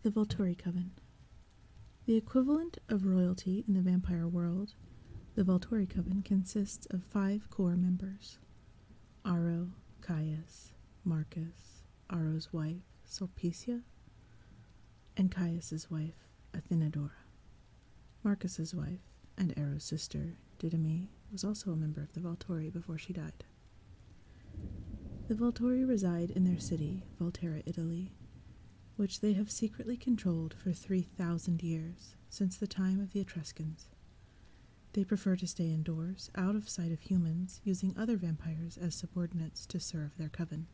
The Volturi Coven. The equivalent of royalty in the vampire world, the Volturi Coven consists of 5 core members: Aro, Caius, Marcus, Aro's wife, Sulpicia, and Caius's wife, Athenadora. Marcus's wife and Aro's sister, Demetri, was also a member of the Volturi before she died. The Volturi reside in their city, Volterra, Italy, which they have secretly controlled for 3,000 years, since the time of the Etruscans. They prefer to stay indoors, out of sight of humans, using other vampires as subordinates to serve their coven.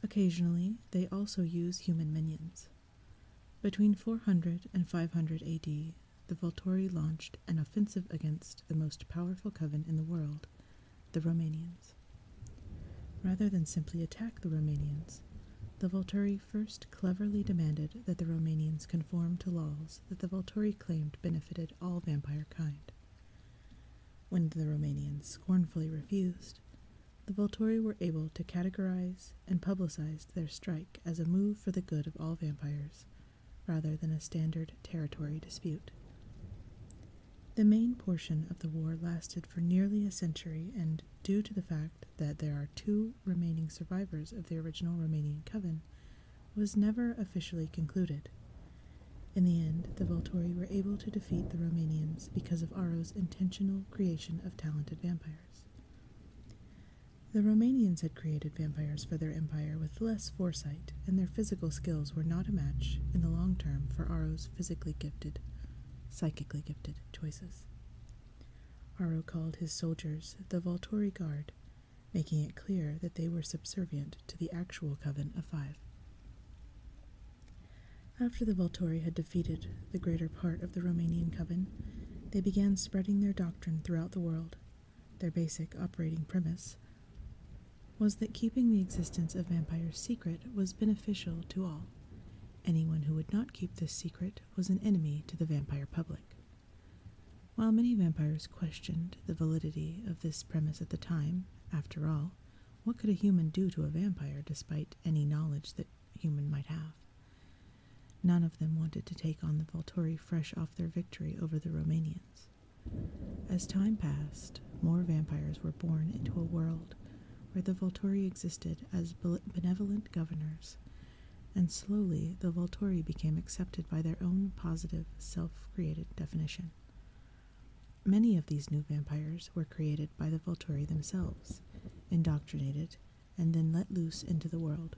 Occasionally, they also use human minions. Between 400 and 500 AD, the Volturi launched an offensive against the most powerful coven in the world, the Romanians. Rather than simply attack the Romanians, the Volturi first cleverly demanded that the Romanians conform to laws that the Volturi claimed benefited all vampire kind. When the Romanians scornfully refused, the Volturi were able to categorize and publicize their strike as a move for the good of all vampires, rather than a standard territory dispute. The main portion of the war lasted for nearly a century, and due to the fact that there are 2 remaining survivors of the original Romanian coven, was never officially concluded. In the end, the Volturi were able to defeat the Romanians because of Aro's intentional creation of talented vampires. The Romanians had created vampires for their empire with less foresight, and their physical skills were not a match in the long term for Aro's psychically gifted choices. Aro called his soldiers the Volturi Guard, making it clear that they were subservient to the actual coven of 5. After the Volturi had defeated the greater part of the Romanian coven, they began spreading their doctrine throughout the world. Their basic operating premise was that keeping the existence of vampires secret was beneficial to all. Anyone who would not keep this secret was an enemy to the vampire public. While many vampires questioned the validity of this premise at the time, after all, what could a human do to a vampire despite any knowledge that a human might have? None of them wanted to take on the Volturi fresh off their victory over the Romanians. As time passed, more vampires were born into a world where the Volturi existed as benevolent governors, and slowly the Volturi became accepted by their own positive, self-created definition. Many of these new vampires were created by the Volturi themselves, indoctrinated, and then let loose into the world.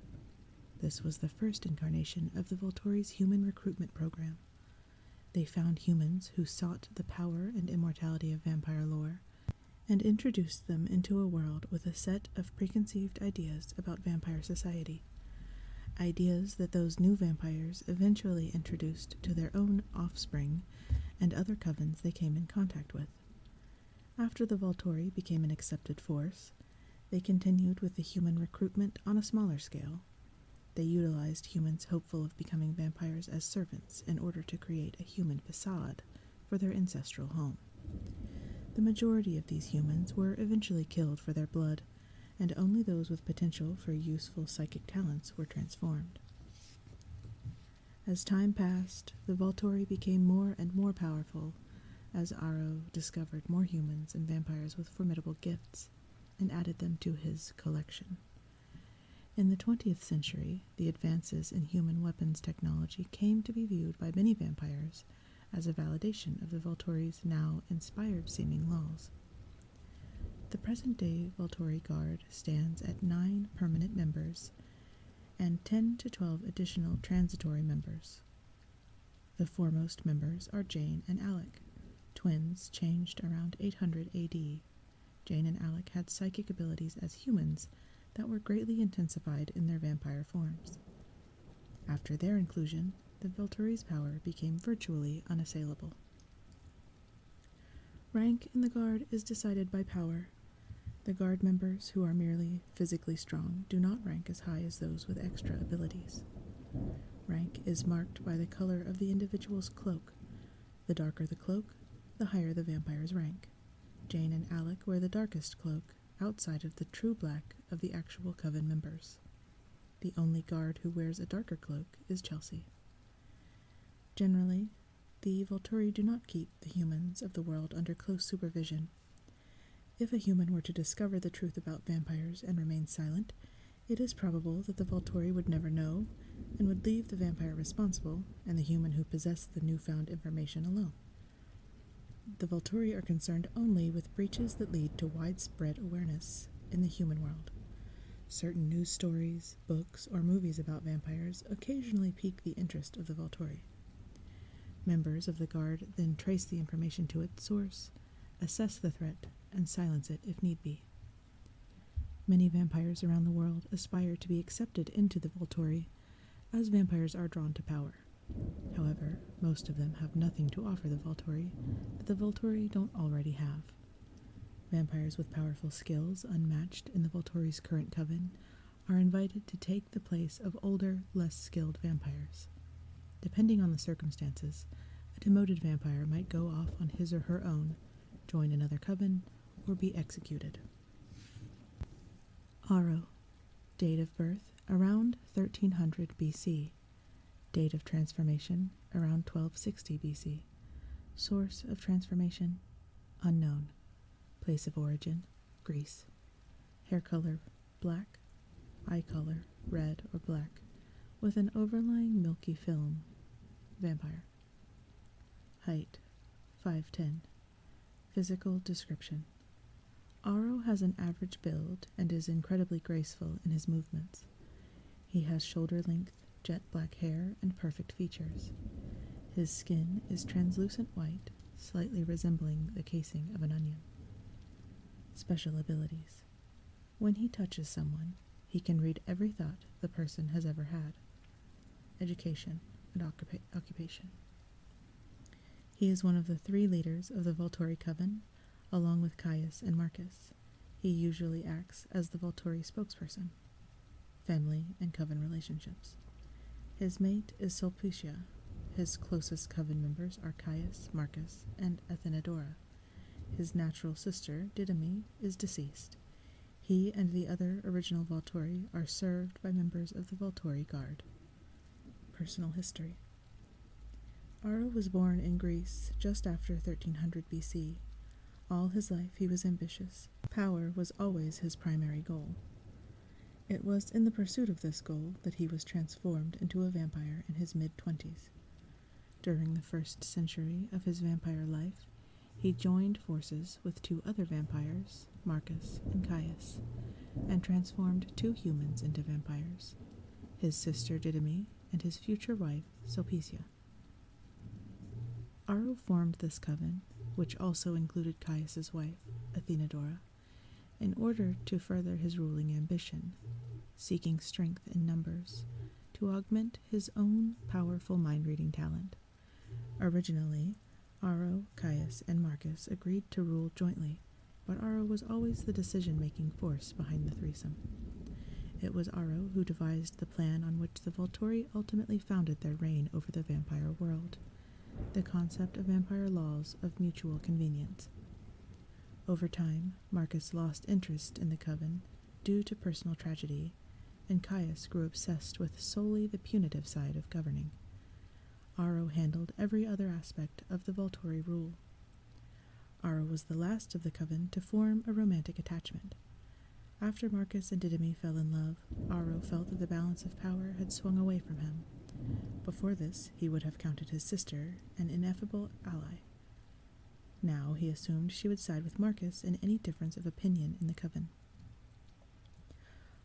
This was the first incarnation of the Volturi's human recruitment program. They found humans who sought the power and immortality of vampire lore, and introduced them into a world with a set of preconceived ideas about vampire society. Ideas that those new vampires eventually introduced to their own offspring and other covens they came in contact with. After the Volturi became an accepted force, they continued with the human recruitment on a smaller scale. They utilized humans hopeful of becoming vampires as servants in order to create a human facade for their ancestral home. The majority of these humans were eventually killed for their blood, and only those with potential for useful psychic talents were transformed. As time passed, the Volturi became more and more powerful, as Aro discovered more humans and vampires with formidable gifts, and added them to his collection. In the 20th century, the advances in human weapons technology came to be viewed by many vampires as a validation of the Volturi's now inspired-seeming laws. The present-day Volturi Guard stands at 9 permanent members and 10 to 12 additional transitory members. The foremost members are Jane and Alec, twins changed around 800 AD. Jane and Alec had psychic abilities as humans that were greatly intensified in their vampire forms. After their inclusion, the Volturi's power became virtually unassailable. Rank in the Guard is decided by power. The Guard members who are merely physically strong do not rank as high as those with extra abilities. Rank is marked by the color of the individual's cloak. The darker the cloak, the higher the vampire's rank. Jane and Alec wear the darkest cloak, outside of the true black of the actual coven members. The only guard who wears a darker cloak is Chelsea. Generally, the Volturi do not keep the humans of the world under close supervision. If a human were to discover the truth about vampires and remain silent, it is probable that the Volturi would never know and would leave the vampire responsible and the human who possessed the newfound information alone. The Volturi are concerned only with breaches that lead to widespread awareness in the human world. Certain news stories, books, or movies about vampires occasionally pique the interest of the Volturi. Members of the Guard then trace the information to its source, assess the threat, and silence it if need be. Many vampires around the world aspire to be accepted into the Volturi, as vampires are drawn to power. However, most of them have nothing to offer the Volturi that the Volturi don't already have. Vampires with powerful skills unmatched in the Volturi's current coven are invited to take the place of older, less skilled vampires. Depending on the circumstances, a demoted vampire might go off on his or her own, join another coven, or be executed. Aro. Date of birth around 1300 BC. Date of transformation around 1260 BC. Source of transformation unknown. Place of origin Greece. Hair color black. Eye color red or black, with an overlying milky film. Vampire. Height 5'10". Physical description. Aro has an average build and is incredibly graceful in his movements. He has shoulder-length, jet-black hair and perfect features. His skin is translucent white, slightly resembling the casing of an onion. Special abilities. When he touches someone, he can read every thought the person has ever had. Education and occupation. He is one of the 3 leaders of the Volturi coven, along with Caius and Marcus. He usually acts as the Volturi spokesperson. Family and coven relationships. His mate is Sulpicia. His closest coven members are Caius, Marcus, and Athenadora. His natural sister, Didymi, is deceased. He and the other original Volturi are served by members of the Volturi Guard. Personal history. Aro was born in Greece just after 1300 BC. All his life he was ambitious. Power was always his primary goal. It was in the pursuit of this goal that he was transformed into a vampire in his mid-20s. During the first century of his vampire life, he joined forces with 2 other vampires, Marcus and Caius, and transformed 2 humans into vampires, his sister Didymi and his future wife Sulpicia. Aro formed this coven, which also included Caius's wife, Athenadora, in order to further his ruling ambition, seeking strength in numbers, to augment his own powerful mind-reading talent. Originally, Aro, Caius, and Marcus agreed to rule jointly, but Aro was always the decision-making force behind the threesome. It was Aro who devised the plan on which the Volturi ultimately founded their reign over the vampire world, the concept of vampire laws of mutual convenience. Over time, Marcus lost interest in the coven due to personal tragedy, and Caius grew obsessed with solely the punitive side of governing. Aro handled every other aspect of the Volturi rule. Aro was the last of the coven to form a romantic attachment. After Marcus and Didymi fell in love, Aro felt that the balance of power had swung away from him. Before this, he would have counted his sister an ineffable ally. Now he assumed she would side with Marcus in any difference of opinion in the coven.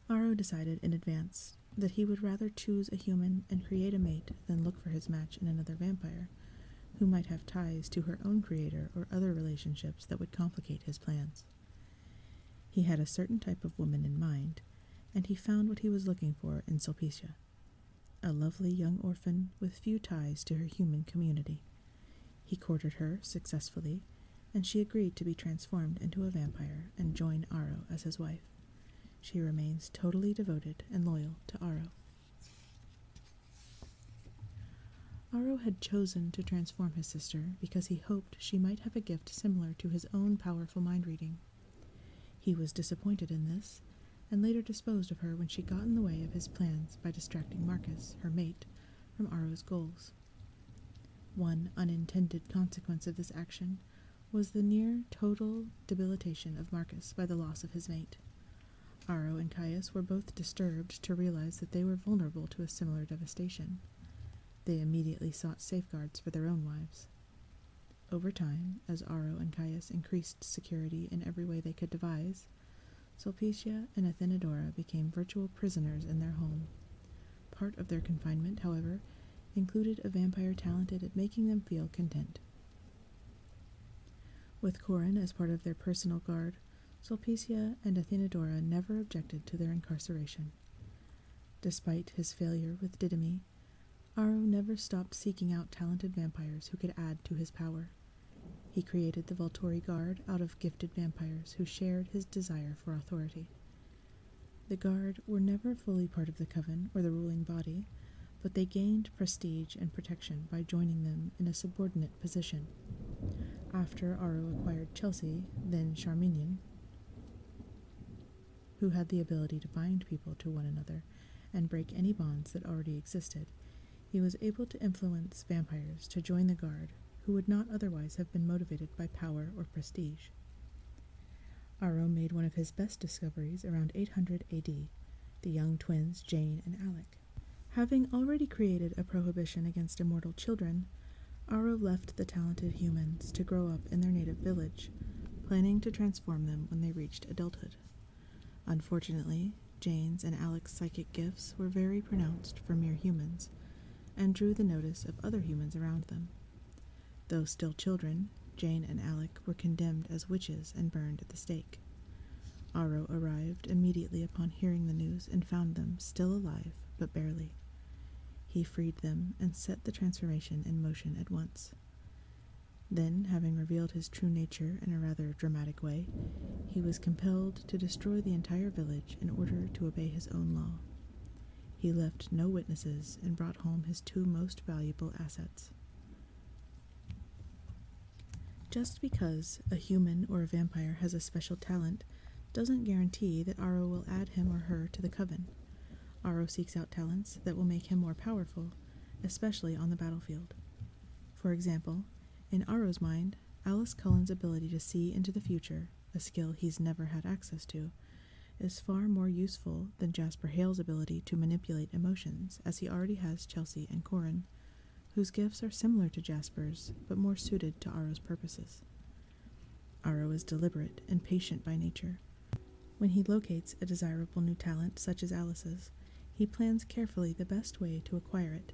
Aro decided in advance that he would rather choose a human and create a mate than look for his match in another vampire, who might have ties to her own creator or other relationships that would complicate his plans. He had a certain type of woman in mind, and he found what he was looking for in Sulpicia, a lovely young orphan with few ties to her human community. He courted her successfully, and she agreed to be transformed into a vampire and join Aro as his wife. She remains totally devoted and loyal to Aro. Aro had chosen to transform his sister because he hoped she might have a gift similar to his own powerful mind-reading. He was disappointed in this, and later disposed of her when she got in the way of his plans by distracting Marcus, her mate, from Aro's goals. One unintended consequence of this action was the near total debilitation of Marcus by the loss of his mate. Aro and Caius were both disturbed to realize that they were vulnerable to a similar devastation. They immediately sought safeguards for their own wives. Over time, as Aro and Caius increased security in every way they could devise, Sulpicia and Athenodora became virtual prisoners in their home. Part of their confinement, however, included a vampire talented at making them feel content. With Corin as part of their personal guard, Sulpicia and Athenodora never objected to their incarceration. Despite his failure with Didymi, Aro never stopped seeking out talented vampires who could add to his power. He created the Volturi Guard out of gifted vampires who shared his desire for authority. The Guard were never fully part of the coven or the ruling body, but they gained prestige and protection by joining them in a subordinate position. After Aro acquired Chelsea, then Charminian, who had the ability to bind people to one another and break any bonds that already existed, he was able to influence vampires to join the Guard who would not otherwise have been motivated by power or prestige. Aro made one of his best discoveries around 800 AD, the young twins Jane and Alec. Having already created a prohibition against immortal children, Aro left the talented humans to grow up in their native village, planning to transform them when they reached adulthood. Unfortunately, Jane's and Alec's psychic gifts were very pronounced for mere humans, and drew the notice of other humans around them. Though still children, Jane and Alec were condemned as witches and burned at the stake. Aro arrived immediately upon hearing the news and found them still alive, but barely. He freed them and set the transformation in motion at once. Then, having revealed his true nature in a rather dramatic way, he was compelled to destroy the entire village in order to obey his own law. He left no witnesses and brought home his two most valuable assets. Just because a human or a vampire has a special talent doesn't guarantee that Aro will add him or her to the coven. Aro seeks out talents that will make him more powerful, especially on the battlefield. For example, in Aro's mind, Alice Cullen's ability to see into the future, a skill he's never had access to, is far more useful than Jasper Hale's ability to manipulate emotions, as he already has Chelsea and Corin, whose gifts are similar to Jasper's, but more suited to Aro's purposes. Aro is deliberate and patient by nature. When he locates a desirable new talent, such as Alice's, he plans carefully the best way to acquire it.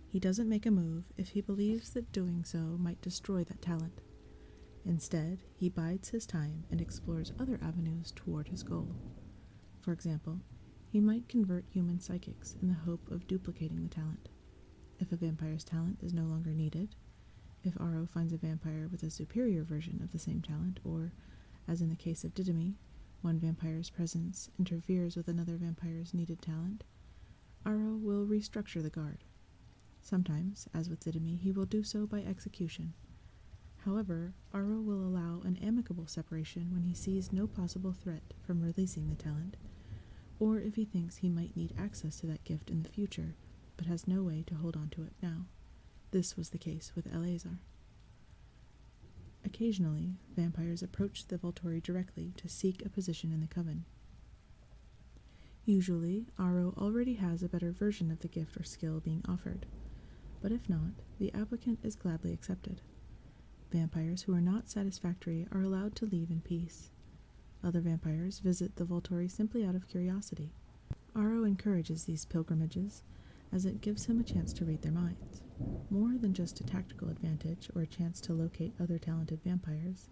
He doesn't make a move if he believes that doing so might destroy that talent. Instead, he bides his time and explores other avenues toward his goal. For example, he might convert human psychics in the hope of duplicating the talent. If a vampire's talent is no longer needed, if Aro finds a vampire with a superior version of the same talent, or, as in the case of Didymi, one vampire's presence interferes with another vampire's needed talent, Aro will restructure the guard. Sometimes, as with Didymi, he will do so by execution. However, Aro will allow an amicable separation when he sees no possible threat from releasing the talent, or if he thinks he might need access to that gift in the future, but has no way to hold on to it now. This was the case with Eleazar. Occasionally, vampires approach the Volturi directly to seek a position in the coven. Usually, Aro already has a better version of the gift or skill being offered, but if not, the applicant is gladly accepted. Vampires who are not satisfactory are allowed to leave in peace. Other vampires visit the Volturi simply out of curiosity. Aro encourages these pilgrimages, as it gives him a chance to read their minds. More than just a tactical advantage or a chance to locate other talented vampires,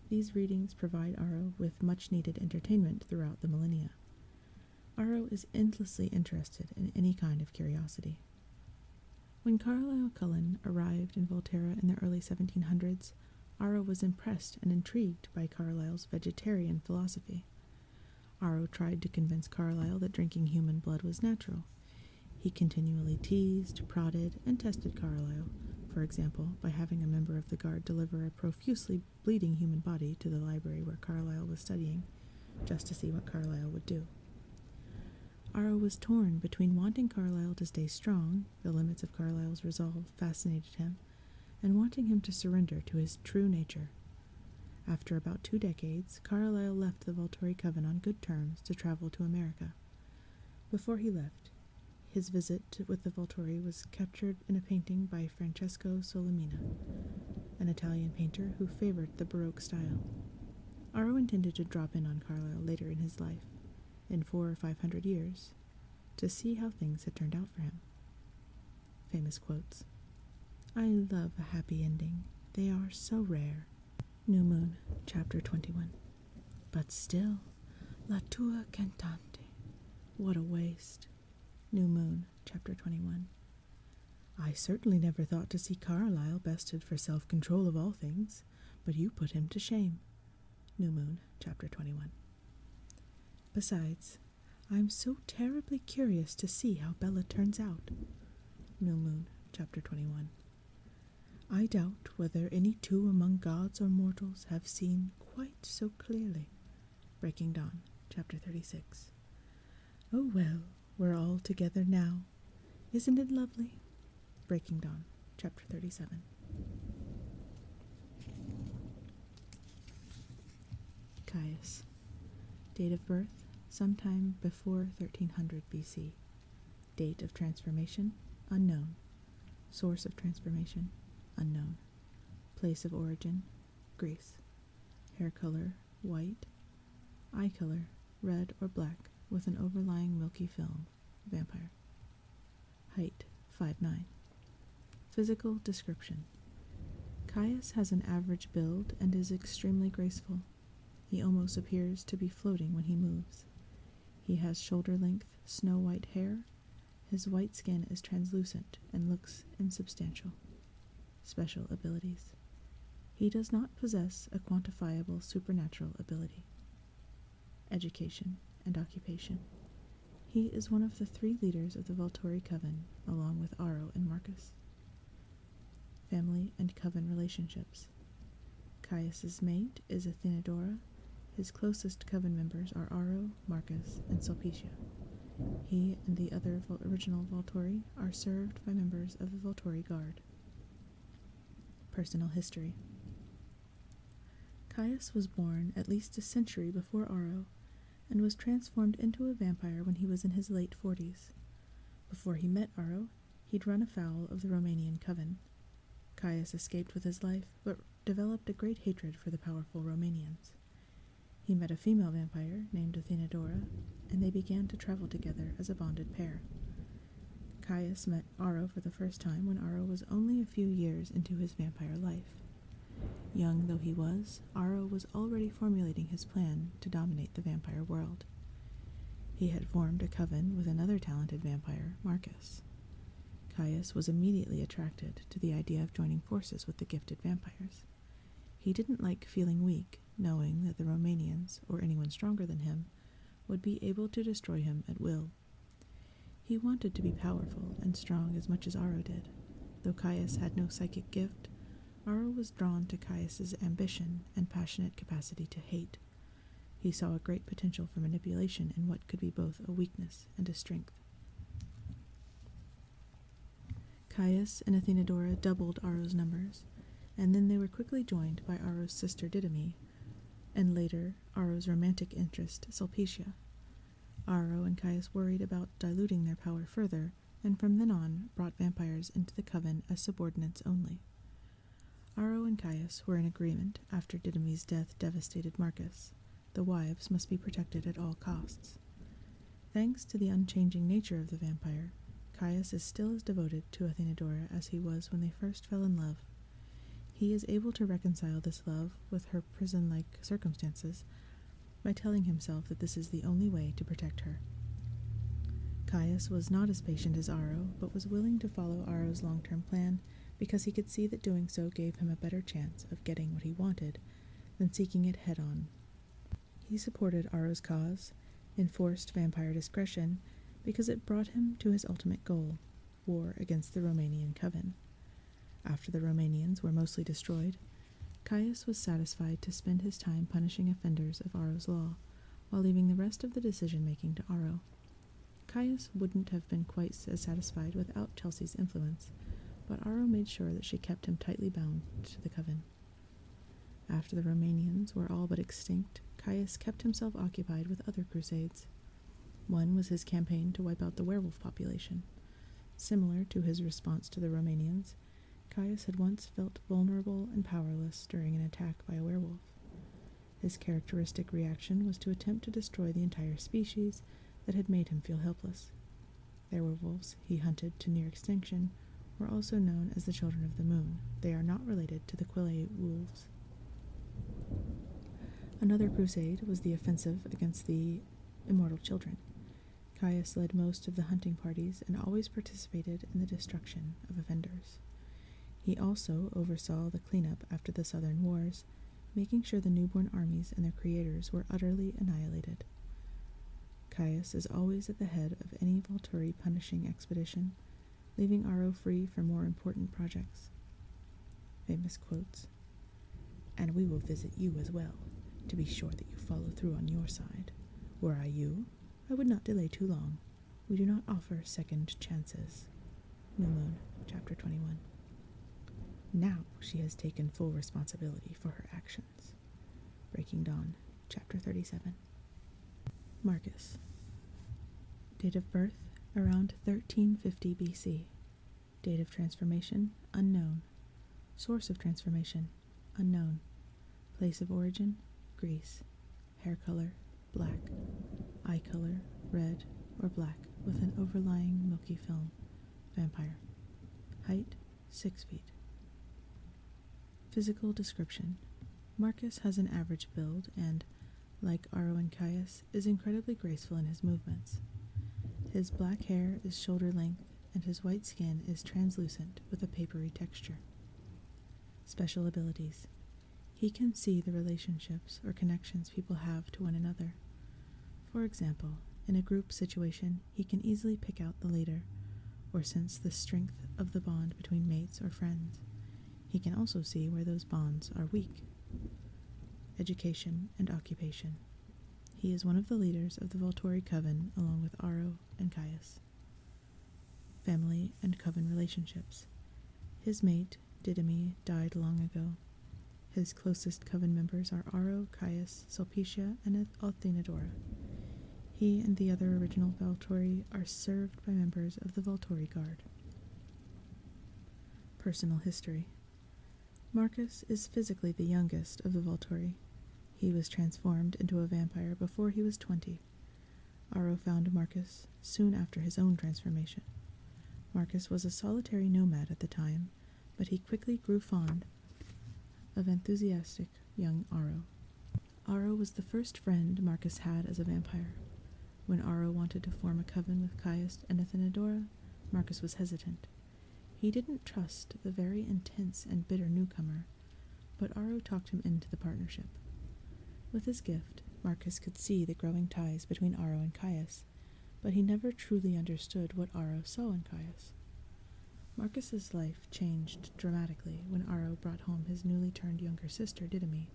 these readings provide Aro with much-needed entertainment throughout the millennia. Aro is endlessly interested in any kind of curiosity. When Carlisle Cullen arrived in Volterra in the early 1700s, Aro was impressed and intrigued by Carlisle's vegetarian philosophy. Aro tried to convince Carlisle that drinking human blood was natural. He continually teased, prodded, and tested Carlisle, for example, by having a member of the guard deliver a profusely bleeding human body to the library where Carlisle was studying, just to see what Carlisle would do. Aro was torn between wanting Carlisle to stay strong, the limits of Carlisle's resolve fascinated him, and wanting him to surrender to his true nature. After about 2 decades, Carlyle left the Volturi coven on good terms to travel to America. Before he left, his visit with the Volturi was captured in a painting by Francesco Solimena, an Italian painter who favored the Baroque style. Aro intended to drop in on Carlyle later in his life, in 400 or 500 years, to see how things had turned out for him. Famous quotes. I love a happy ending. They are so rare. New Moon, Chapter 21. But still, la tua cantante. What a waste. New Moon, Chapter 21. I certainly never thought to see Carlyle bested for self-control of all things, but you put him to shame. New Moon, Chapter 21. Besides, I'm so terribly curious to see how Bella turns out. New Moon, Chapter 21. I doubt whether any two among gods or mortals have seen quite so clearly. Breaking Dawn, Chapter 36. Oh well, we're all together now. Isn't it lovely? Breaking Dawn, Chapter 37. Caius. Date of birth, sometime before 1300 BC. Date of transformation, unknown. Source of transformation, unknown. Place of origin, Greece. Hair color, white. Eye color, red or black, with an overlying milky film, vampire. Height, 5'9". Physical description. Caius has an average build and is extremely graceful. He almost appears to be floating when he moves. He has shoulder-length, snow-white hair. His white skin is translucent and looks insubstantial. Special abilities. He does not possess a quantifiable supernatural ability. Education and occupation. He is one of the 3 leaders of the Volturi coven, along with Aro and Marcus. Family and coven relationships. Caius's mate is Athenadora. His closest coven members are Aro, Marcus, and Sulpicia. He and the other original Volturi are served by members of the Volturi Guard. Personal history. Caius was born at least a century before Aro, and was transformed into a vampire when he was in his late 40s. Before he met Aro, he'd run afoul of the Romanian coven. Caius escaped with his life, but developed a great hatred for the powerful Romanians. He met a female vampire named Athenadora, and they began to travel together as a bonded pair. Caius met Aro for the first time when Aro was only a few years into his vampire life. Young though he was, Aro was already formulating his plan to dominate the vampire world. He had formed a coven with another talented vampire, Marcus. Caius was immediately attracted to the idea of joining forces with the gifted vampires. He didn't like feeling weak, knowing that the Romanians, or anyone stronger than him, would be able to destroy him at will. He wanted to be powerful and strong as much as Aro did. Though Caius had no psychic gift, Aro was drawn to Caius's ambition and passionate capacity to hate. He saw a great potential for manipulation in what could be both a weakness and a strength. Caius and Athenadora doubled Aro's numbers, and then they were quickly joined by Aro's sister Didymi, and later Aro's romantic interest, Sulpicia. Aro and Caius worried about diluting their power further, and from then on brought vampires into the coven as subordinates only. Aro and Caius were in agreement after Didymi's death devastated Marcus. The wives must be protected at all costs. Thanks to the unchanging nature of the vampire, Caius is still as devoted to Athenadora as he was when they first fell in love. He is able to reconcile this love with her prison-like circumstances by telling himself that this is the only way to protect her. Caius was not as patient as Aro, but was willing to follow Aro's long-term plan because he could see that doing so gave him a better chance of getting what he wanted than seeking it head-on. He supported Aro's cause, enforced vampire discretion, because it brought him to his ultimate goal, war against the Romanian coven. After the Romanians were mostly destroyed, Caius was satisfied to spend his time punishing offenders of Aro's law, while leaving the rest of the decision-making to Aro. Caius wouldn't have been quite as satisfied without Chelsea's influence, but Aro made sure that she kept him tightly bound to the coven. After the Romanians were all but extinct, Caius kept himself occupied with other crusades. One was his campaign to wipe out the werewolf population. Similar to his response to the Romanians, Caius had once felt vulnerable and powerless during an attack by a werewolf. His characteristic reaction was to attempt to destroy the entire species that had made him feel helpless. The werewolves he hunted to near extinction were also known as the Children of the Moon. They are not related to the Quileute wolves. Another crusade was the offensive against the Immortal Children. Caius led most of the hunting parties and always participated in the destruction of offenders. He also oversaw the cleanup after the Southern Wars, making sure the newborn armies and their creators were utterly annihilated. Caius is always at the head of any Volturi punishing expedition, leaving Aro free for more important projects. Famous quotes. "And we will visit you as well, to be sure that you follow through on your side. Were I you, I would not delay too long. We do not offer second chances." New Moon, Chapter 21. Now she has taken full responsibility for her actions. Breaking Dawn, Chapter 37. Marcus. Date of birth, around 1350 BC. Date of transformation, unknown. Source of transformation, unknown. Place of origin, Greece. Hair color, black. Eye color, red or black with an overlying milky film. Vampire. Height, 6 feet. Physical description. Marcus has an average build and, like Aro and Caius, is incredibly graceful in his movements. His black hair is shoulder length and his white skin is translucent with a papery texture. Special abilities. He can see the relationships or connections people have to one another. For example, in a group situation, he can easily pick out the leader or sense the strength of the bond between mates or friends. He can also see where those bonds are weak. Education and occupation. He is one of the leaders of the Volturi coven along with Aro and Caius. Family and coven relationships. His mate, Didymi, died long ago. His closest coven members are Aro, Caius, Sulpicia, and Athenadora. He and the other original Volturi are served by members of the Volturi Guard. Personal history. Marcus is physically the youngest of the Volturi. He was transformed into a vampire before he was 20. Aro found Marcus soon after his own transformation. Marcus was a solitary nomad at the time, but he quickly grew fond of enthusiastic young Aro. Aro was the first friend Marcus had as a vampire. When Aro wanted to form a coven with Caius and Athenadora, Marcus was hesitant. He didn't trust the very intense and bitter newcomer, but Aro talked him into the partnership. With his gift, Marcus could see the growing ties between Aro and Caius, but he never truly understood what Aro saw in Caius. Marcus's life changed dramatically when Aro brought home his newly turned younger sister, Didymi,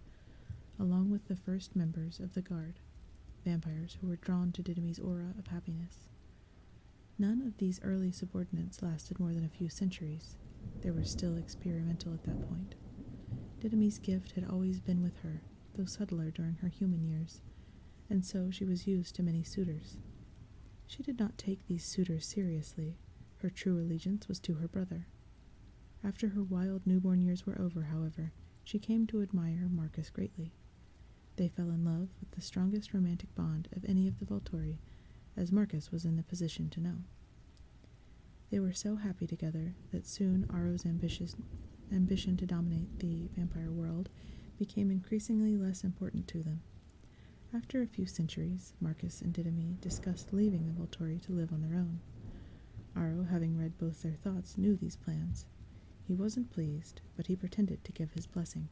along with the first members of the Guard, vampires who were drawn to Didymi's aura of happiness. None of these early subordinates lasted more than a few centuries. They were still experimental at that point. Didymi's gift had always been with her, though subtler during her human years, and so she was used to many suitors. She did not take these suitors seriously. Her true allegiance was to her brother. After her wild newborn years were over, however, she came to admire Marcus greatly. They fell in love with the strongest romantic bond of any of the Volturi, as Marcus was in the position to know. They were so happy together that soon Aro's ambition to dominate the vampire world became increasingly less important to them. After a few centuries, Marcus and Didymi discussed leaving the Volturi to live on their own. Aro, having read both their thoughts, knew these plans. He wasn't pleased, but he pretended to give his blessing.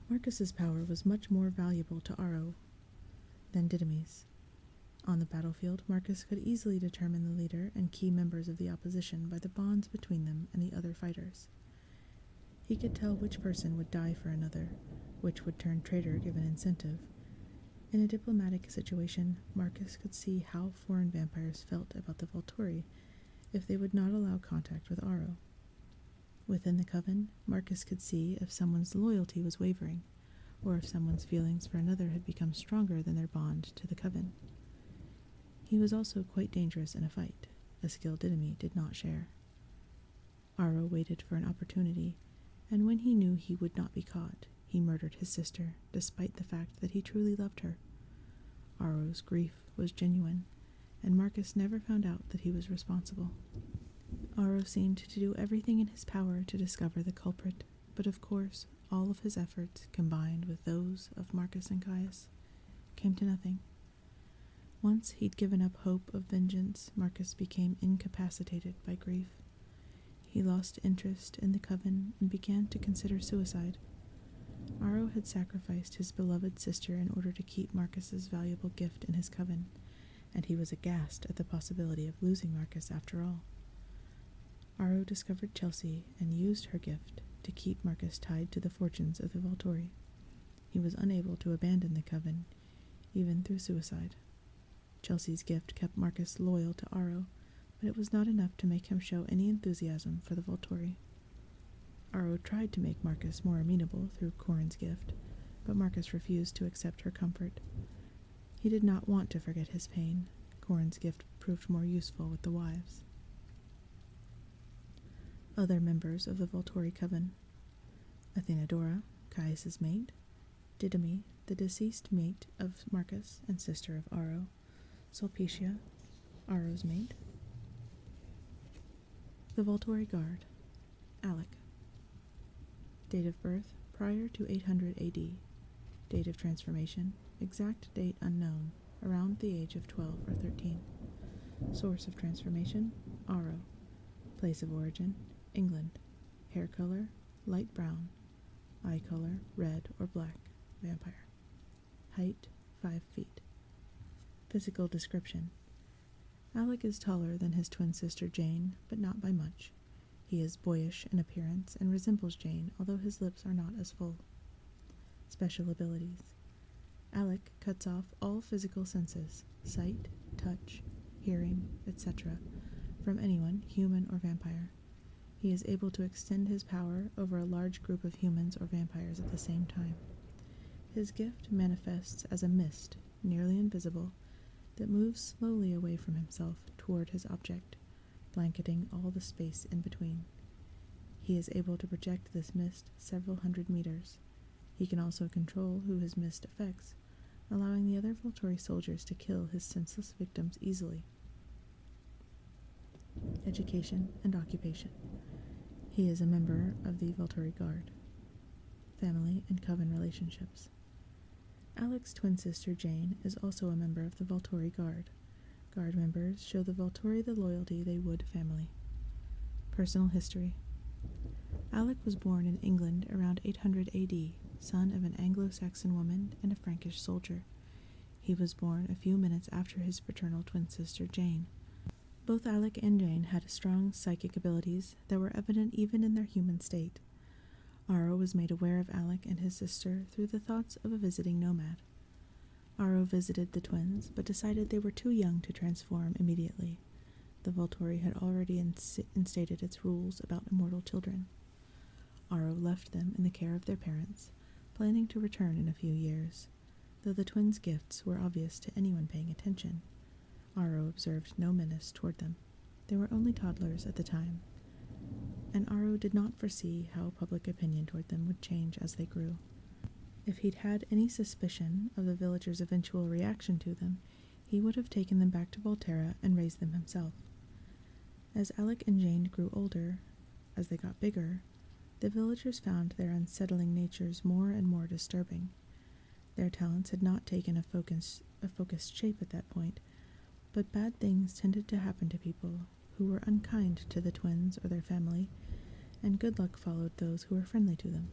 Marcus's power was much more valuable to Aro than Didymi's. On the battlefield, Marcus could easily determine the leader and key members of the opposition by the bonds between them and the other fighters. He could tell which person would die for another, which would turn traitor given incentive. In a diplomatic situation, Marcus could see how foreign vampires felt about the Volturi if they would not allow contact with Aro. Within the coven, Marcus could see if someone's loyalty was wavering, or if someone's feelings for another had become stronger than their bond to the coven. He was also quite dangerous in a fight, a skill Demetri did not share. Aro waited for an opportunity, and when he knew he would not be caught, he murdered his sister, despite the fact that he truly loved her. Aro's grief was genuine, and Marcus never found out that he was responsible. Aro seemed to do everything in his power to discover the culprit, but of course, all of his efforts, combined with those of Marcus and Caius, came to nothing. Once he'd given up hope of vengeance, Marcus became incapacitated by grief. He lost interest in the coven and began to consider suicide. Aro had sacrificed his beloved sister in order to keep Marcus's valuable gift in his coven, and he was aghast at the possibility of losing Marcus after all. Aro discovered Chelsea and used her gift to keep Marcus tied to the fortunes of the Volturi. He was unable to abandon the coven, even through suicide. Chelsea's gift kept Marcus loyal to Aro, but it was not enough to make him show any enthusiasm for the Volturi. Aro tried to make Marcus more amenable through Corin's gift, but Marcus refused to accept her comfort. He did not want to forget his pain. Corin's gift proved more useful with the wives. Other members of the Volturi coven: Athenadora, Caius's mate; Demetri, the deceased mate of Marcus and sister of Aro; Sulpicia, Aro's mate. The Volturi guard: Alec. Date of birth: prior to 800 AD. Date of transformation: exact date unknown, around the age of 12 or 13. Source of transformation: Aro. Place of origin: England. Hair color: light brown. Eye color: red or black. Vampire. Height: 5 feet. Physical description: Alec is taller than his twin sister Jane, but not by much. He is boyish in appearance and resembles Jane, although his lips are not as full. Special abilities: Alec cuts off all physical senses, sight, touch, hearing, etc., from anyone, human or vampire. He is able to extend his power over a large group of humans or vampires at the same time. His gift manifests as a mist, nearly invisible, that moves slowly away from himself toward his object, blanketing all the space in between. He is able to project this mist several hundred meters. He can also control who his mist affects, allowing the other Volturi soldiers to kill his senseless victims easily. Education and occupation: he is a member of the Volturi Guard. Family and coven relationships: Alec's twin sister Jane is also a member of the Volturi Guard. Guard members show the Volturi the loyalty they would family. Personal history: Alec was born in England around 800 AD, son of an Anglo-Saxon woman and a Frankish soldier. He was born a few minutes after his paternal twin sister Jane. Both Alec and Jane had strong psychic abilities that were evident even in their human state. Aro was made aware of Alec and his sister through the thoughts of a visiting nomad. Aro visited the twins, but decided they were too young to transform immediately. The Volturi had already instated its rules about immortal children. Aro left them in the care of their parents, planning to return in a few years. Though the twins' gifts were obvious to anyone paying attention, Aro observed no menace toward them. They were only toddlers at the time, and Aro did not foresee how public opinion toward them would change as they grew. If he'd had any suspicion of the villagers' eventual reaction to them, he would have taken them back to Volterra and raised them himself. As Alec and Jane grew older, as they got bigger, the villagers found their unsettling natures more and more disturbing. Their talents had not taken a focused shape at that point, but bad things tended to happen to people who were unkind to the twins or their family, and good luck followed those who were friendly to them.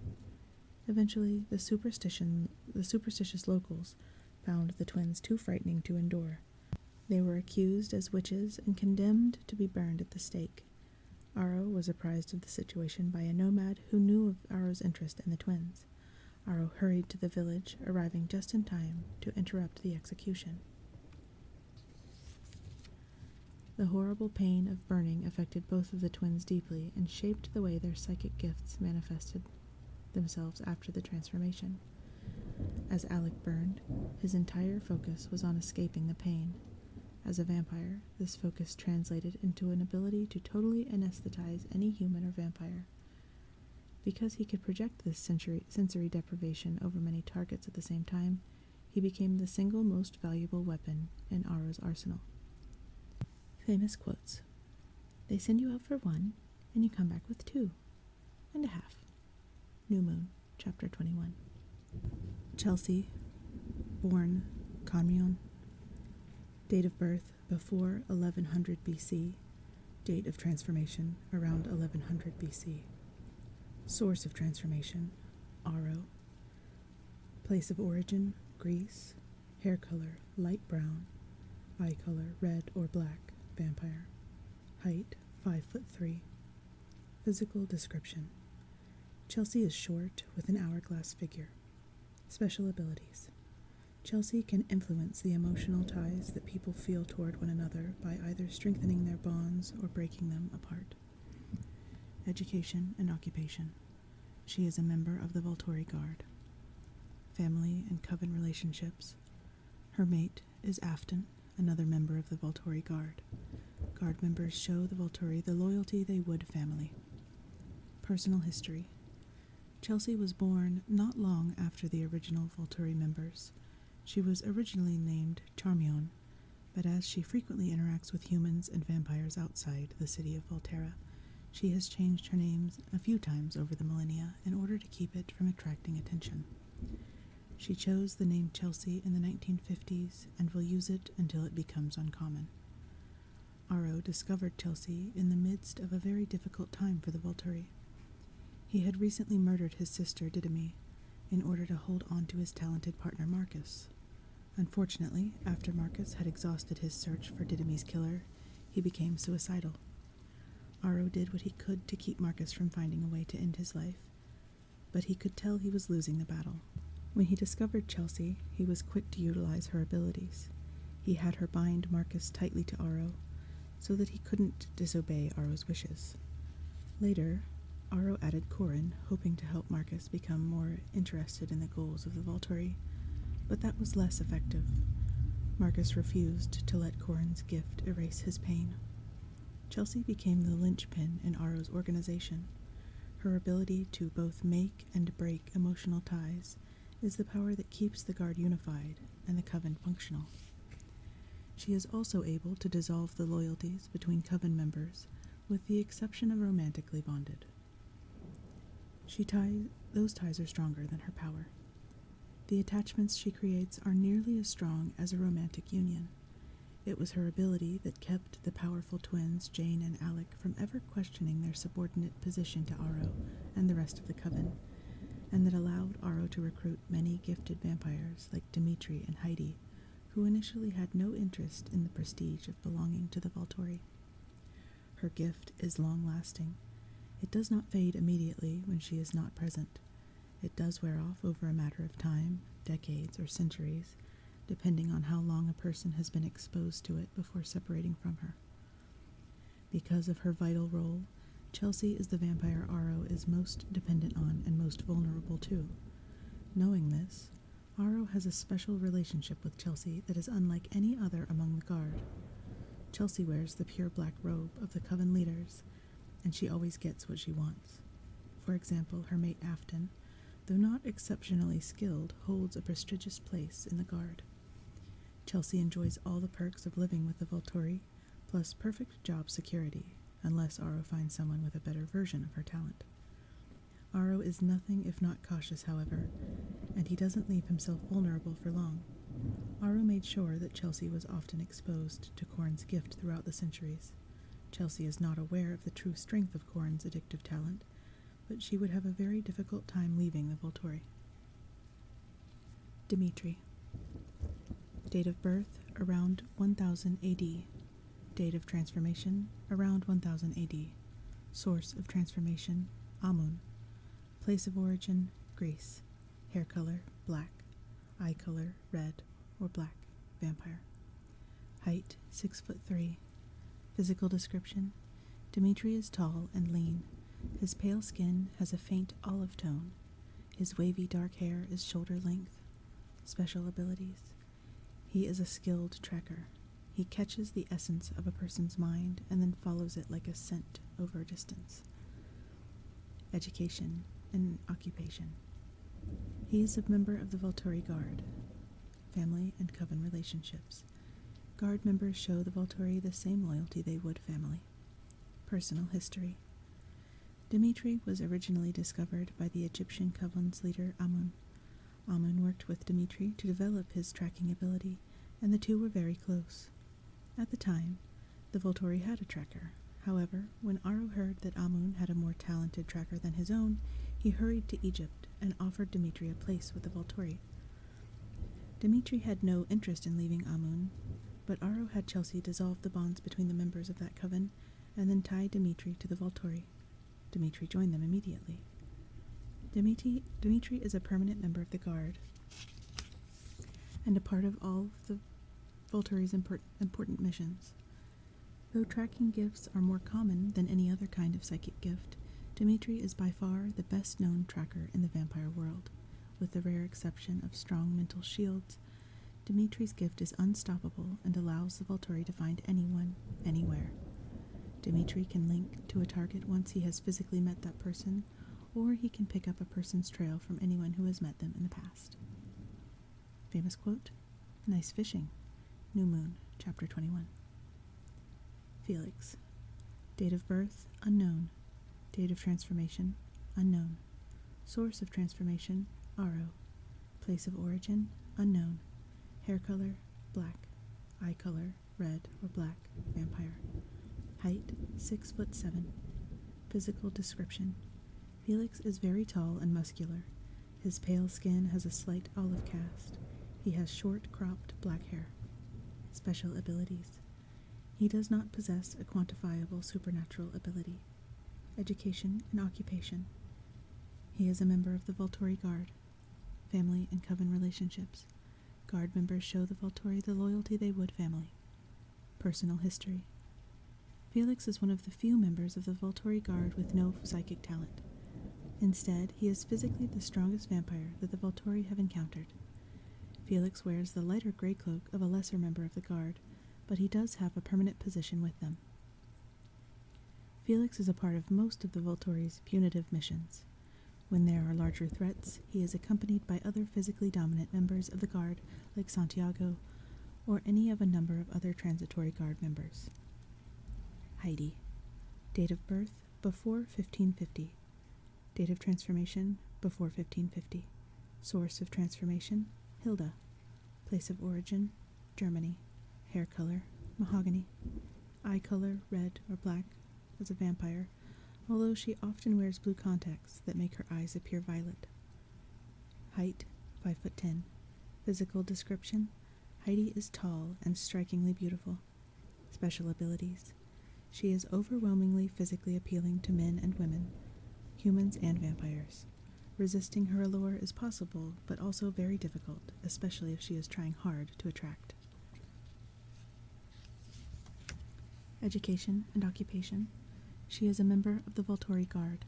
Eventually, the superstitious locals found the twins too frightening to endure. They were accused as witches and condemned to be burned at the stake. Aro was apprised of the situation by a nomad who knew of Aro's interest in the twins. Aro hurried to the village, arriving just in time to interrupt the execution. The horrible pain of burning affected both of the twins deeply and shaped the way their psychic gifts manifested themselves after the transformation. As Alec burned, his entire focus was on escaping the pain. As a vampire, this focus translated into an ability to totally anesthetize any human or vampire. Because he could project this sensory deprivation over many targets at the same time, he became the single most valuable weapon in Aro's arsenal. Famous quotes. They send you out for 1, and you come back with 2 and a half. New Moon, Chapter 21. Chelsea, born Conmion. Date of birth before 1100 BC. Date of transformation around 1100 BC. Source of transformation, Aro. Place of origin, Greece. Hair color, light brown. Eye color, red or black, vampire. Height, 5'3". Physical description. Chelsea is short with an hourglass figure. Special abilities. Chelsea can influence the emotional ties that people feel toward one another by either strengthening their bonds or breaking them apart. Education and occupation. She is a member of the Volturi Guard. Family and coven relationships. Her mate is Afton, another member of the Volturi Guard. Guard members show the Volturi the loyalty they would family. Personal history. Chelsea was born not long after the original Volturi members. She was originally named Charmion, but as she frequently interacts with humans and vampires outside the city of Volterra, she has changed her name a few times over the millennia in order to keep it from attracting attention. She chose the name Chelsea in the 1950s and will use it until it becomes uncommon. Aro discovered Chelsea in the midst of a very difficult time for the Volturi. He had recently murdered his sister Demetri in order to hold on to his talented partner Marcus. Unfortunately, after Marcus had exhausted his search for Demetri's killer, he became suicidal. Aro did what he could to keep Marcus from finding a way to end his life, but he could tell he was losing the battle. When he discovered Chelsea, he was quick to utilize her abilities. He had her bind Marcus tightly to Aro, so that he couldn't disobey Aro's wishes. Later, Aro added Corin, hoping to help Marcus become more interested in the goals of the Volturi, but that was less effective. Marcus refused to let Corin's gift erase his pain. Chelsea became the lynchpin in Aro's organization. Her ability to both make and break emotional ties is the power that keeps the Guard unified and the Coven functional. She is also able to dissolve the loyalties between Coven members, with the exception of romantically bonded. Those ties are stronger than her power. The attachments she creates are nearly as strong as a romantic union. It was her ability that kept the powerful twins, Jane and Alec, from ever questioning their subordinate position to Aro and the rest of the Coven, and that allowed Aro to recruit many gifted vampires like Demetri and Heidi, who initially had no interest in the prestige of belonging to the Volturi. Her gift is long-lasting. It does not fade immediately when she is not present. It does wear off over a matter of time, decades or centuries, depending on how long a person has been exposed to it before separating from her. Because of her vital role, Chelsea is the vampire Aro is most dependent on and most vulnerable to. Knowing this, Aro has a special relationship with Chelsea that is unlike any other among the Guard. Chelsea wears the pure black robe of the Coven leaders, and she always gets what she wants. For example, her mate Afton, though not exceptionally skilled, holds a prestigious place in the Guard. Chelsea enjoys all the perks of living with the Volturi, plus perfect job security, unless Aro finds someone with a better version of her talent. Aro is nothing if not cautious, however, and he doesn't leave himself vulnerable for long. Aro made sure that Chelsea was often exposed to Corin's gift throughout the centuries. Chelsea is not aware of the true strength of Corin's addictive talent, but she would have a very difficult time leaving the Volturi. Demetri. Date of birth, around 1000 AD. Date of transformation, around 1000 AD. Source of transformation, Amun. Place of origin, Greece. Hair color, black. Eye color, red or black, vampire. Height, 6'3". Physical description: Demetri is tall and lean. His pale skin has a faint olive tone. His wavy dark hair is shoulder length. Special abilities: he is a skilled tracker. He catches the essence of a person's mind and then follows it like a scent over a distance. Education and occupation: he is a member of the Volturi Guard. Family and coven relationships: Guard members show the Volturi the same loyalty they would family. Personal history: Demetri was originally discovered by the Egyptian coven's leader Amun. Amun worked with Demetri to develop his tracking ability, and the two were very close. At the time, the Volturi had a tracker. However, when Aro heard that Amun had a more talented tracker than his own, he hurried to Egypt and offered Demetri a place with the Volturi. Demetri had no interest in leaving Amun, but Aro had Chelsea dissolve the bonds between the members of that coven and then tie Demetri to the Volturi. Demetri joined them immediately. Demetri is a permanent member of the Guard and a part of all of the Volturi's important missions. Though tracking gifts are more common than any other kind of psychic gift, Demetri is by far the best-known tracker in the vampire world. With the rare exception of strong mental shields, Demetri's gift is unstoppable and allows the Volturi to find anyone, anywhere. Demetri can link to a target once he has physically met that person, or he can pick up a person's trail from anyone who has met them in the past. Famous quote: "Nice fishing." New Moon, Chapter 21. Felix. Date of birth: unknown. Date of transformation: unknown. Source of transformation: Aro. Place of origin: unknown. Hair color: black. Eye color: red or black, vampire. Height: 6'7". Physical description: Felix is very tall and muscular. His pale skin has a slight olive cast. He has short, cropped black hair. Special abilities: he does not possess a quantifiable supernatural ability. Education and occupation: he is a member of the Volturi Guard. Family and coven relationships: Guard members show the Volturi the loyalty they would family. Personal history: Felix is one of the few members of the Volturi Guard with no psychic talent. Instead, he is physically the strongest vampire that the Volturi have encountered. Felix wears the lighter gray cloak of a lesser member of the Guard, but he does have a permanent position with them. Felix is a part of most of the Volturi's punitive missions. When there are larger threats, he is accompanied by other physically dominant members of the Guard, like Santiago, or any of a number of other transitory Guard members. Heidi. Date of birth: before 1550. Date of transformation: before 1550. Source of transformation: Hilda. Place of origin: Germany. Hair color: mahogany. Eye color: red or black, as a vampire, although she often wears blue contacts that make her eyes appear violet. Height: 5'10". Physical description: Heidi is tall and strikingly beautiful. Special abilities: she is overwhelmingly physically appealing to men and women, humans and vampires. Resisting her allure is possible, but also very difficult, especially if she is trying hard to attract. Education and occupation: she is a member of the Volturi Guard.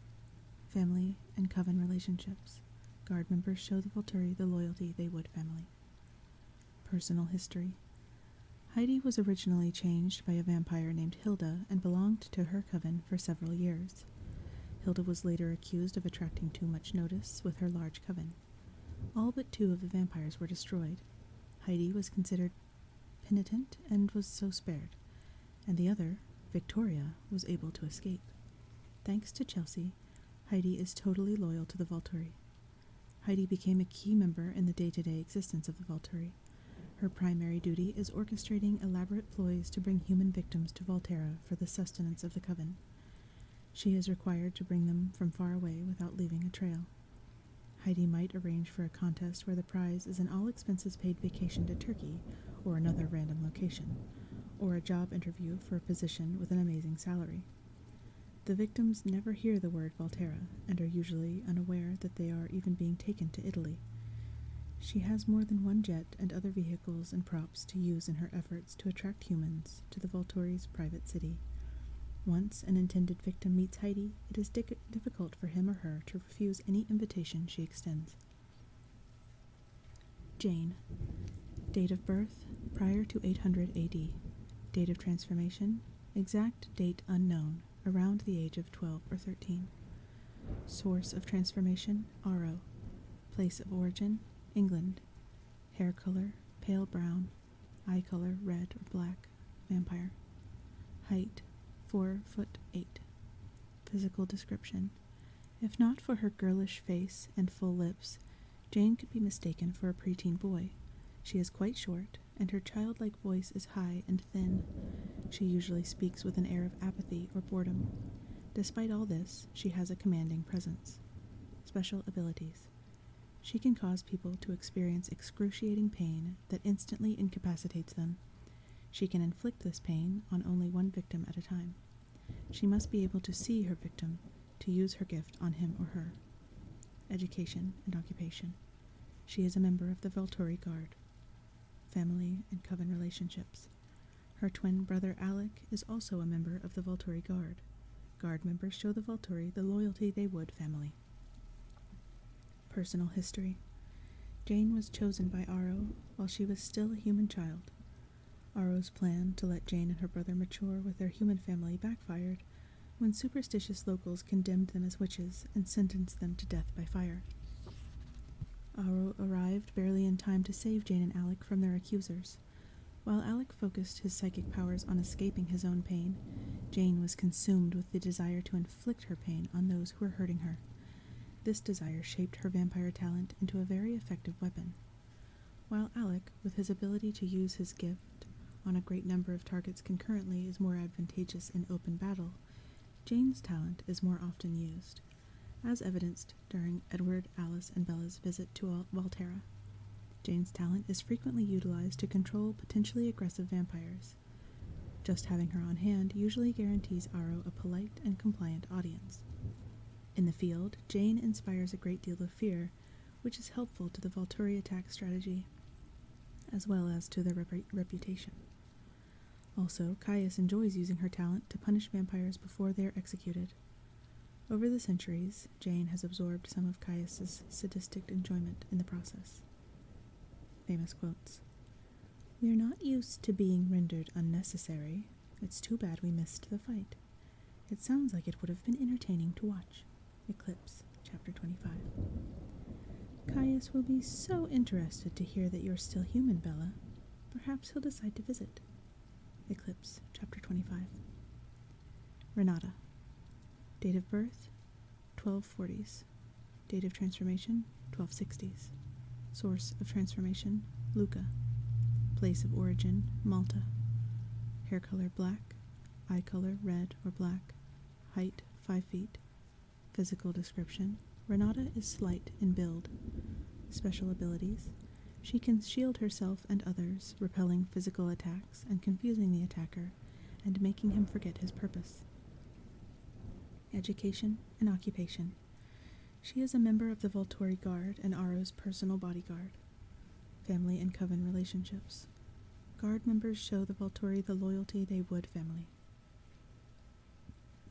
Family and coven relationships: Guard members show the Volturi the loyalty they would family. Personal history: Heidi was originally changed by a vampire named Hilda and belonged to her coven for several years. Hilda was later accused of attracting too much notice with her large coven. All but 2 of the vampires were destroyed. Heidi was considered penitent and was so spared, and the other, Victoria, was able to escape. Thanks to Chelsea, Heidi is totally loyal to the Volturi. Heidi became a key member in the day-to-day existence of the Volturi. Her primary duty is orchestrating elaborate ploys to bring human victims to Volterra for the sustenance of the coven. She is required to bring them from far away without leaving a trail. Heidi might arrange for a contest where the prize is an all-expenses-paid vacation to Turkey or another random location, or a job interview for a position with an amazing salary. The victims never hear the word Volterra and are usually unaware that they are even being taken to Italy. She has more than one jet and other vehicles and props to use in her efforts to attract humans to the Volturi's private city. Once an intended victim meets Heidi, it is difficult for him or her to refuse any invitation she extends. Jane. Date of birth, prior to 800 AD. Date of transformation, exact date unknown, around the age of 12 or 13. Source of transformation, Aro. Place of origin, England. Hair color, pale brown. Eye color, red or black. Vampire. Height, 4'8". Physical description. If not for her girlish face and full lips, Jane could be mistaken for a preteen boy. She is quite short, and her childlike voice is high and thin. She usually speaks with an air of apathy or boredom. Despite all this, she has a commanding presence. Special abilities. She can cause people to experience excruciating pain that instantly incapacitates them. She can inflict this pain on only one victim at a time. She must be able to see her victim, to use her gift on him or her. Education and occupation. She is a member of the Volturi Guard. Family and coven relationships. Her twin brother Alec is also a member of the Volturi Guard. Guard members show the Volturi the loyalty they would family. Personal history. Jane was chosen by Aro while she was still a human child. Aro's plan to let Jane and her brother mature with their human family backfired when superstitious locals condemned them as witches and sentenced them to death by fire. Aro arrived barely in time to save Jane and Alec from their accusers. While Alec focused his psychic powers on escaping his own pain, Jane was consumed with the desire to inflict her pain on those who were hurting her. This desire shaped her vampire talent into a very effective weapon. While Alec, with his ability to use his gift on a great number of targets concurrently, is more advantageous in open battle, Jane's talent is more often used, as evidenced during Edward, Alice, and Bella's visit to Volterra. Jane's talent is frequently utilized to control potentially aggressive vampires. Just having her on hand usually guarantees Aro a polite and compliant audience. In the field, Jane inspires a great deal of fear, which is helpful to the Volturi attack strategy, as well as to their reputation. Also, Caius enjoys using her talent to punish vampires before they are executed. Over the centuries, Jane has absorbed some of Caius's sadistic enjoyment in the process. Famous quotes. "We are not used to being rendered unnecessary. It's too bad we missed the fight. It sounds like it would have been entertaining to watch." Eclipse, chapter 25. "Caius will be so interested to hear that you're still human, Bella. Perhaps he'll decide to visit." Eclipse, chapter 25. Renata. Date of birth, 1240s. Date of transformation, 1260s. Source of transformation, Lucca. Place of origin, Malta. Hair color black. Eye color red or black. Height 5 feet. Physical description, Renata is slight in build. Special abilities, she can shield herself and others, repelling physical attacks and confusing the attacker, and making him forget his purpose. Education and occupation. She is a member of the Volturi Guard and Aro's personal bodyguard. Family and coven relationships. Guard members show the Volturi the loyalty they would family.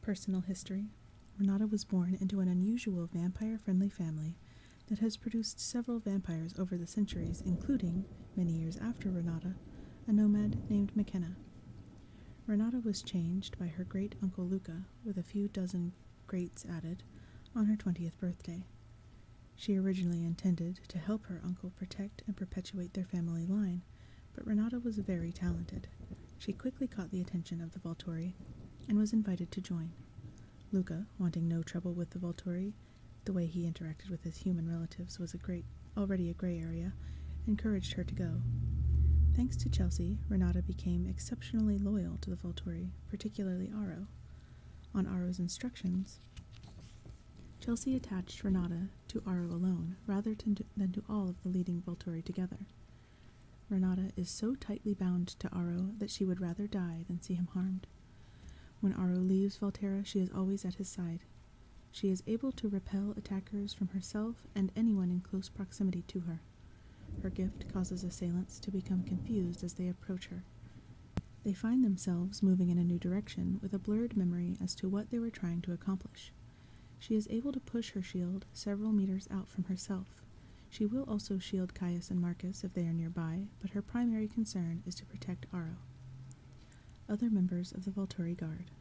Personal history. Renata was born into an unusual vampire-friendly family that has produced several vampires over the centuries, including, many years after Renata, a nomad named McKenna. Renata was changed by her great-uncle Lucca, with a few dozen greats added, on her 20th birthday. She originally intended to help her uncle protect and perpetuate their family line, but Renata was very talented. She quickly caught the attention of the Volturi and was invited to join. Lucca, wanting no trouble with the Volturi, the way he interacted with his human relatives was already a gray area, encouraged her to go. Thanks to Chelsea, Renata became exceptionally loyal to the Volturi, particularly Aro. On Aro's instructions, Chelsea attached Renata to Aro alone, rather than to all of the leading Volturi together. Renata is so tightly bound to Aro that she would rather die than see him harmed. When Aro leaves Volterra, she is always at his side. She is able to repel attackers from herself and anyone in close proximity to her. Her gift causes assailants to become confused as they approach her. They find themselves moving in a new direction with a blurred memory as to what they were trying to accomplish. She is able to push her shield several meters out from herself. She will also shield Caius and Marcus if they are nearby, but her primary concern is to protect Aro. Other members of the Volturi Guard.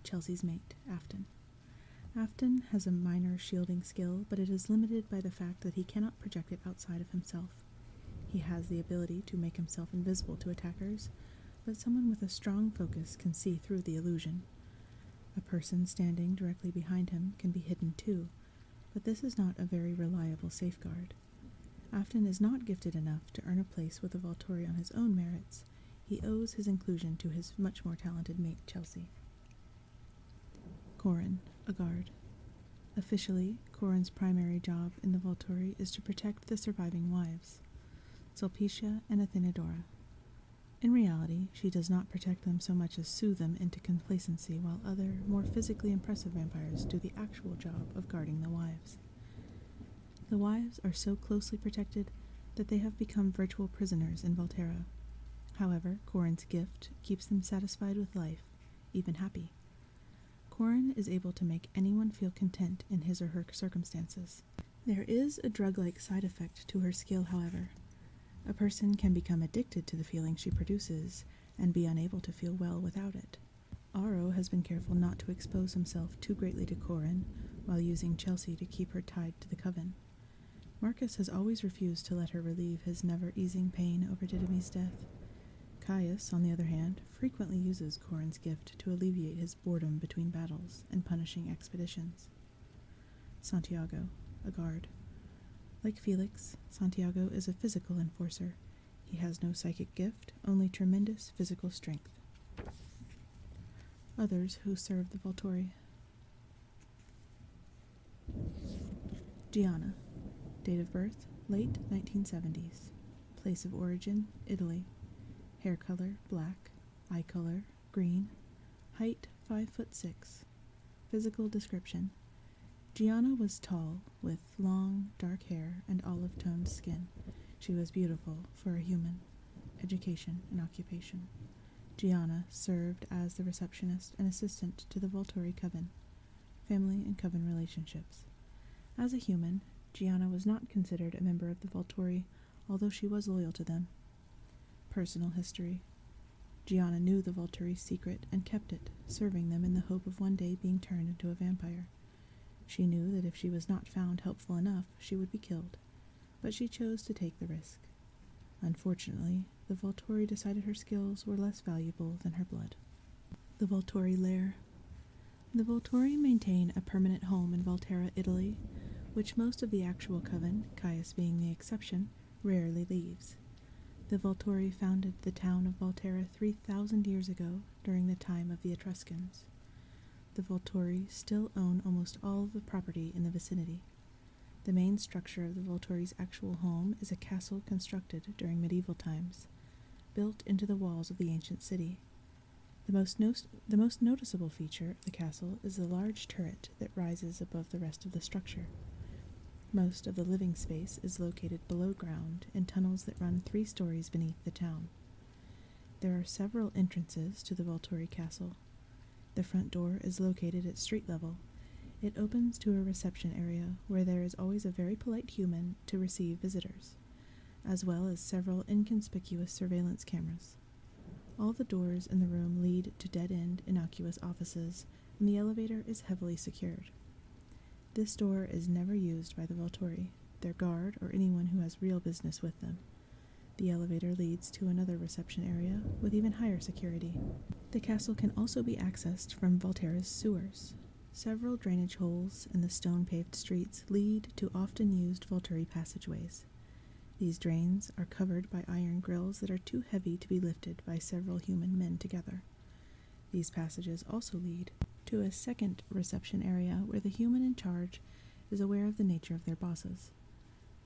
Chelsea's mate, Afton. Afton has a minor shielding skill, but it is limited by the fact that he cannot project it outside of himself. He has the ability to make himself invisible to attackers, but someone with a strong focus can see through the illusion. A person standing directly behind him can be hidden too, but this is not a very reliable safeguard. Afton is not gifted enough to earn a place with the Volturi on his own merits. He owes his inclusion to his much more talented mate, Chelsea. Corin, a guard. Officially, Corin's primary job in the Volturi is to protect the surviving wives, Sulpicia and Athenodora. In reality, she does not protect them so much as soothe them into complacency, while other, more physically impressive vampires do the actual job of guarding the wives. The wives are so closely protected that they have become virtual prisoners in Volterra. However, Corin's gift keeps them satisfied with life, even happy. Corin is able to make anyone feel content in his or her circumstances. There is a drug-like side effect to her skill, however. A person can become addicted to the feeling she produces and be unable to feel well without it. Aro has been careful not to expose himself too greatly to Corin while using Chelsea to keep her tied to the coven. Marcus has always refused to let her relieve his never-easing pain over Didymi's death. Caius, on the other hand, frequently uses Corin's gift to alleviate his boredom between battles and punishing expeditions. Santiago, a guard. Like Felix, Santiago is a physical enforcer. He has no psychic gift, only tremendous physical strength. Others who serve the Volturi. Gianna. Date of birth, late 1970s. Place of origin, Italy. Hair color, black. Eye color, green. Height, 5'6". Physical description. Gianna was tall, with long, dark hair and olive-toned skin. She was beautiful for a human. Education and occupation. Gianna served as the receptionist and assistant to the Volturi coven. Family and coven relationships. As a human, Gianna was not considered a member of the Volturi, although she was loyal to them. Personal history. Gianna knew the Volturi's secret and kept it, serving them in the hope of one day being turned into a vampire. She knew that if she was not found helpful enough, she would be killed, but she chose to take the risk. Unfortunately, the Volturi decided her skills were less valuable than her blood. The Volturi lair. The Volturi maintain a permanent home in Volterra, Italy, which most of the actual coven, Caius being the exception, rarely leaves. The Volturi founded the town of Volterra 3,000 years ago, during the time of the Etruscans. The Volturi still own almost all of the property in the vicinity. The main structure of the Volturi's actual home is a castle constructed during medieval times, built into the walls of the ancient city. The most noticeable feature of the castle is the large turret that rises above the rest of the structure. Most of the living space is located below ground in tunnels that run 3 stories beneath the town. There are several entrances to the Volturi castle. The front door is located at street level. It opens to a reception area where there is always a very polite human to receive visitors, as well as several inconspicuous surveillance cameras. All the doors in the room lead to dead-end, innocuous offices, and the elevator is heavily secured. This door is never used by the Volturi, their guard, or anyone who has real business with them. The elevator leads to another reception area with even higher security. The castle can also be accessed from Volterra's sewers. Several drainage holes in the stone-paved streets lead to often used Volturi passageways. These drains are covered by iron grills that are too heavy to be lifted by several human men together. These passages also lead to a second reception area where the human in charge is aware of the nature of their bosses.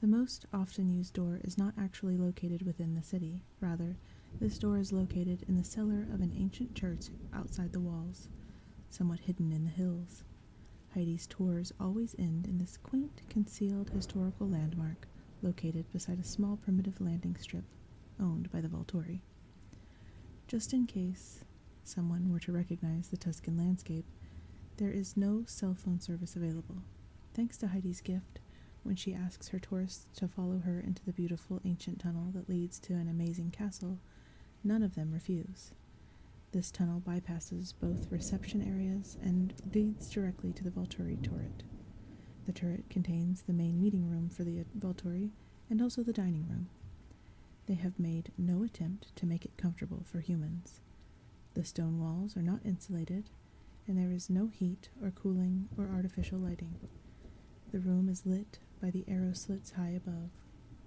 The most often used door is not actually located within the city. Rather, this door is located in the cellar of an ancient church outside the walls, somewhat hidden in the hills. Heidi's tours always end in this quaint, concealed historical landmark located beside a small primitive landing strip owned by the Volturi. Just in case someone were to recognize the Tuscan landscape, there is no cell phone service available. Thanks to Heidi's gift, when she asks her tourists to follow her into the beautiful ancient tunnel that leads to an amazing castle, none of them refuse. This tunnel bypasses both reception areas and leads directly to the Volturi turret. The turret contains the main meeting room for the Volturi and also the dining room. They have made no attempt to make it comfortable for humans. The stone walls are not insulated, and there is no heat or cooling or artificial lighting. The room is lit by the arrow slits high above.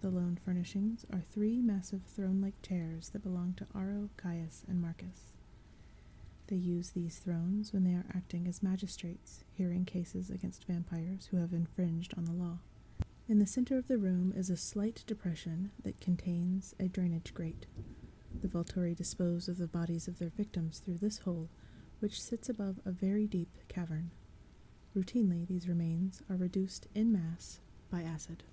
The lone furnishings are 3 massive throne-like chairs that belong to Aro, Caius, and Marcus. They use these thrones when they are acting as magistrates, hearing cases against vampires who have infringed on the law. In the center of the room is a slight depression that contains a drainage grate. The Volturi dispose of the bodies of their victims through this hole, which sits above a very deep cavern. Routinely, these remains are reduced en masse by acid.